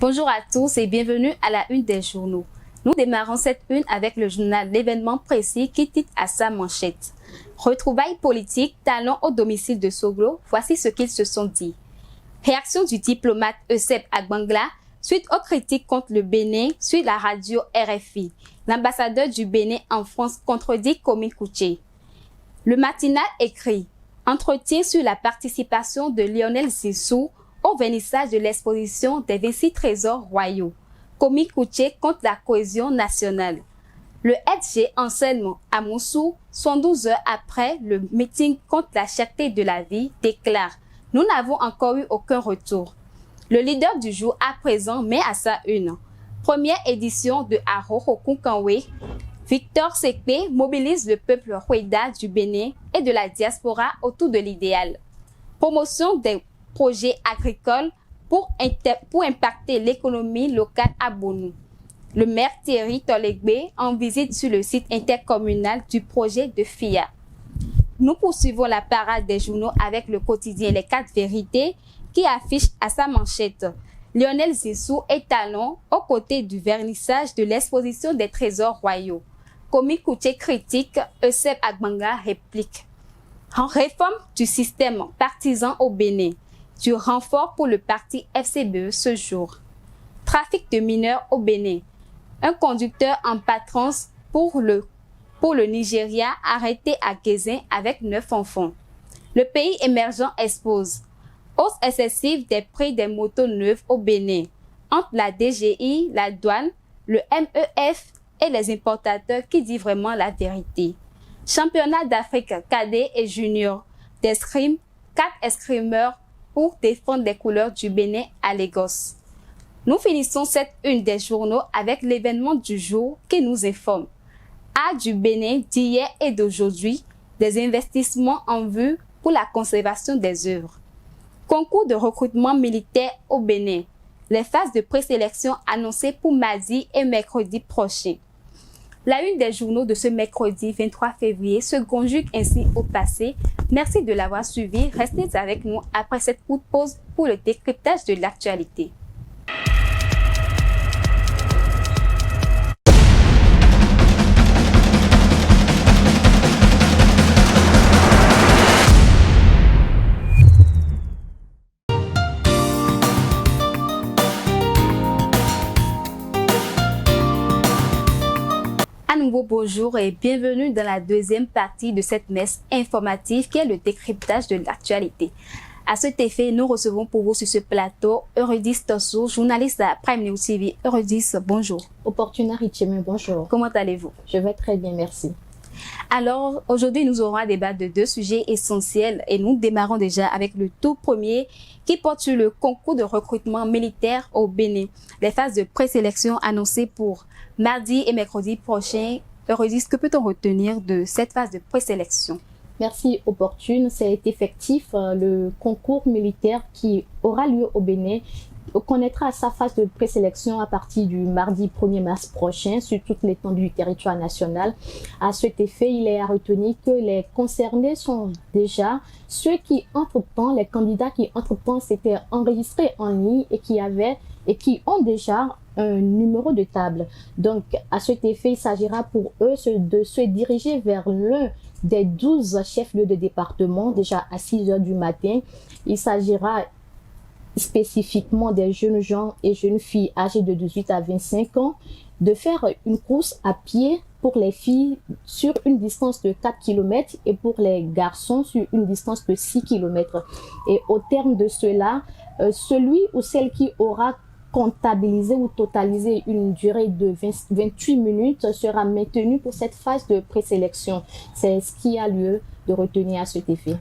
Bonjour à tous et bienvenue à la une des journaux. Nous démarrons cette une avec le journal L'événement précis qui titre à sa manchette. Retrouvailles politiques, talons au domicile de Soglo, voici ce qu'ils se sont dit. Réaction du diplomate Euseb Agbangla suite aux critiques contre le Bénin sur la radio RFI. L'ambassadeur du Bénin en France contredit Komi Kouché. Le matinal écrit « Entretien sur la participation de Lionel Zissou au vernissage de l'exposition des 26 trésors royaux. Komi Kouché contre la cohésion nationale. Le SG Anselme Amoussou, 112 heures après le meeting contre la cherté de la vie, déclare « Nous n'avons encore eu aucun retour ». Le leader du jour à présent met à sa une. Première édition de Aro Hokunkanwe. Victor Sekpe mobilise le peuple Houeda du Bénin et de la diaspora autour de l'idéal. Promotion des projets agricoles pour impacter l'économie locale à Bonou. Le maire Thierry Tolegbe en visite sur le site intercommunal du projet de FIA. Nous poursuivons la parade des journaux avec le quotidien Les 4 Vérités qui affiche à sa manchette Lionel Zissou et talon aux côtés du vernissage de l'exposition des trésors royaux. Komi Kouché critique, Euseb Agbangla réplique. En réforme du système partisan au Bénin, du renfort pour le parti FCBE ce jour. Trafic de mineurs au Bénin. Un conducteur en patrance pour le Nigeria arrêté à Guézin avec 9 enfants. Le pays émergent expose. Hausse excessive des prix des motos neuves au Bénin. Entre la DGI, la douane, le MEF et les importateurs qui dit vraiment la vérité. Championnat d'Afrique cadet et junior d'escrime, 4 escrimeurs pour défendre les couleurs du Bénin à Lagos. Nous finissons cette une des journaux avec l'événement du jour qui nous informe. Art du Bénin d'hier et d'aujourd'hui, des investissements en vue pour la conservation des œuvres. Concours de recrutement militaire au Bénin. Les phases de présélection annoncées pour mardi et mercredi prochain. La une des journaux de ce mercredi 23 février se conjugue ainsi au passé. Merci de l'avoir suivi. Restez avec nous après cette courte pause pour le décryptage de l'actualité. À nouveau bonjour et bienvenue dans la deuxième partie de cette messe informative qui est le décryptage de l'actualité. À cet effet, nous recevons pour vous sur ce plateau Eurydice Tosso, journaliste à Prime News TV. Eurydice, bonjour. Opportuna Richemé, bonjour. Comment allez-vous? Je vais très bien, merci. Alors, aujourd'hui, nous aurons un débat de 2 sujets essentiels et nous démarrons déjà avec le tout premier qui porte sur le concours de recrutement militaire au Bénin. Les phases de présélection annoncées pour mardi et mercredi prochain. Eurydice, que peut-on retenir de cette phase de présélection? Merci, Opportune. C'est effectif. Le concours militaire qui aura lieu au Bénin connaîtra sa phase de présélection à partir du mardi 1er mars prochain sur toute l'étendue du territoire national. À cet effet, il est à retenir que les concernés sont déjà ceux qui, entre-temps, les candidats qui, entre-temps, s'étaient enregistrés en ligne et qui ont déjà un numéro de table. Donc, à cet effet, il s'agira pour eux de se diriger vers l'un des 12 chefs-lieux de département, déjà à 6 heures du matin. Il s'agira spécifiquement des jeunes gens et jeunes filles âgées de 18 à 25 ans, de faire une course à pied pour les filles sur une distance de 4 km et pour les garçons sur une distance de 6 km. Et au terme de cela, celui ou celle qui aura comptabilisé ou totalisé une durée de 28 minutes sera maintenu pour cette phase de présélection. C'est ce qui a lieu de retenir à cet effet.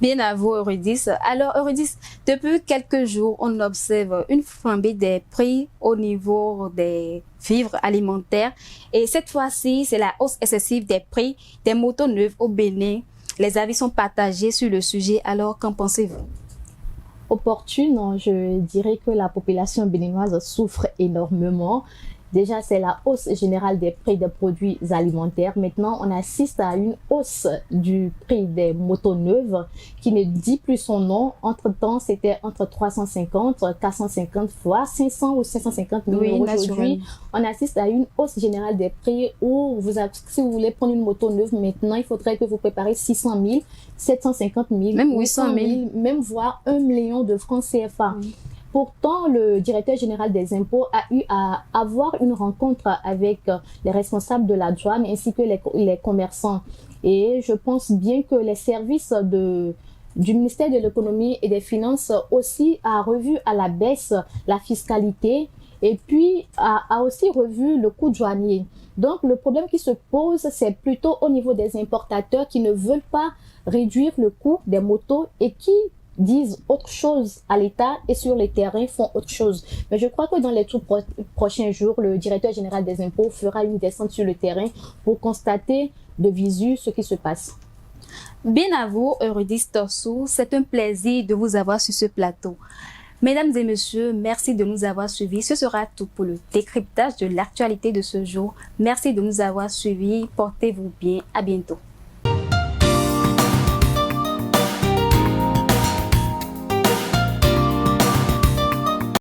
Bien à vous, Eurydice. Alors, Eurydice, depuis quelques jours, on observe une flambée des prix au niveau des vivres alimentaires. Et cette fois-ci, c'est la hausse excessive des prix des motos neuves au Bénin. Les avis sont partagés sur le sujet. Alors, qu'en pensez-vous? Opportune, je dirais que la population béninoise souffre énormément. Déjà, c'est la hausse générale des prix des produits alimentaires. Maintenant, on assiste à une hausse du prix des motos neuves qui ne dit plus son nom. Entre-temps, c'était entre 350, 450 voire 500 ou 550 000 euros. Aujourd'hui, on assiste à une hausse générale des prix où si vous voulez prendre une moto neuve maintenant, il faudrait que vous préparez 600 000, 750 000, même 800 000, même voire 1 million de francs CFA. Pourtant, le directeur général des impôts a eu à avoir une rencontre avec les responsables de la douane ainsi que les commerçants. Et je pense bien que les services du ministère de l'économie et des finances aussi a revu à la baisse la fiscalité et puis a aussi revu le coût douanier. Donc, le problème qui se pose, c'est plutôt au niveau des importateurs qui ne veulent pas réduire le coût des motos et qui disent autre chose à l'État et sur les terrains font autre chose. Mais je crois que dans les tout prochains jours, le directeur général des impôts fera une descente sur le terrain pour constater de visu ce qui se passe. Bien à vous, Eurydice Torsou, c'est un plaisir de vous avoir sur ce plateau. Mesdames et messieurs, merci de nous avoir suivis. Ce sera tout pour le décryptage de l'actualité de ce jour. Merci de nous avoir suivis. Portez-vous bien. À bientôt.